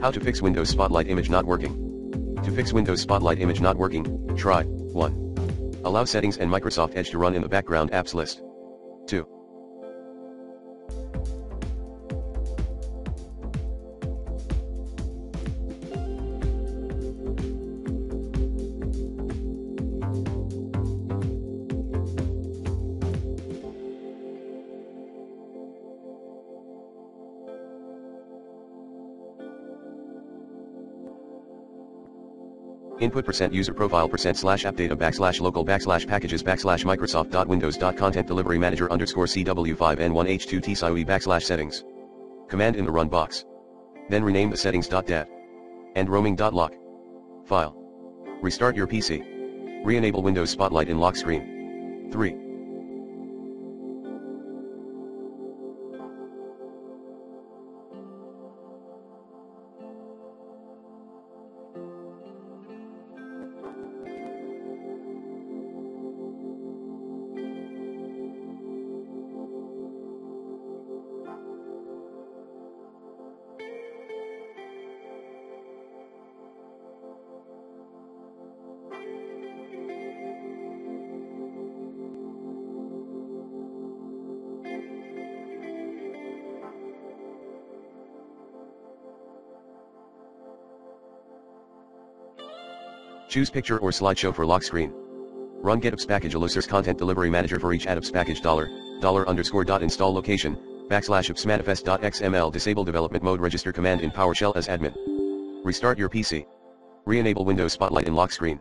How to fix Windows Spotlight image not working. To fix Windows Spotlight image not working, try 1. Allow settings and Microsoft Edge to run in the background apps list. 2. Input %user profile %/app data /local /packages /microsoft.windows.content delivery manager _cw5n1h2tsioe /settings. Command in the run box. Then rename the settings.dat. And roaming.lock. File. Restart your PC. Re-enable Windows Spotlight in lock screen. 3. Choose picture or slideshow for lock screen. Run getapps package Allocer's content delivery manager for each apps package $_install location /appsmanifest.xml disable development mode register command in PowerShell as admin. Restart your PC. Re-enable Windows Spotlight in lock screen.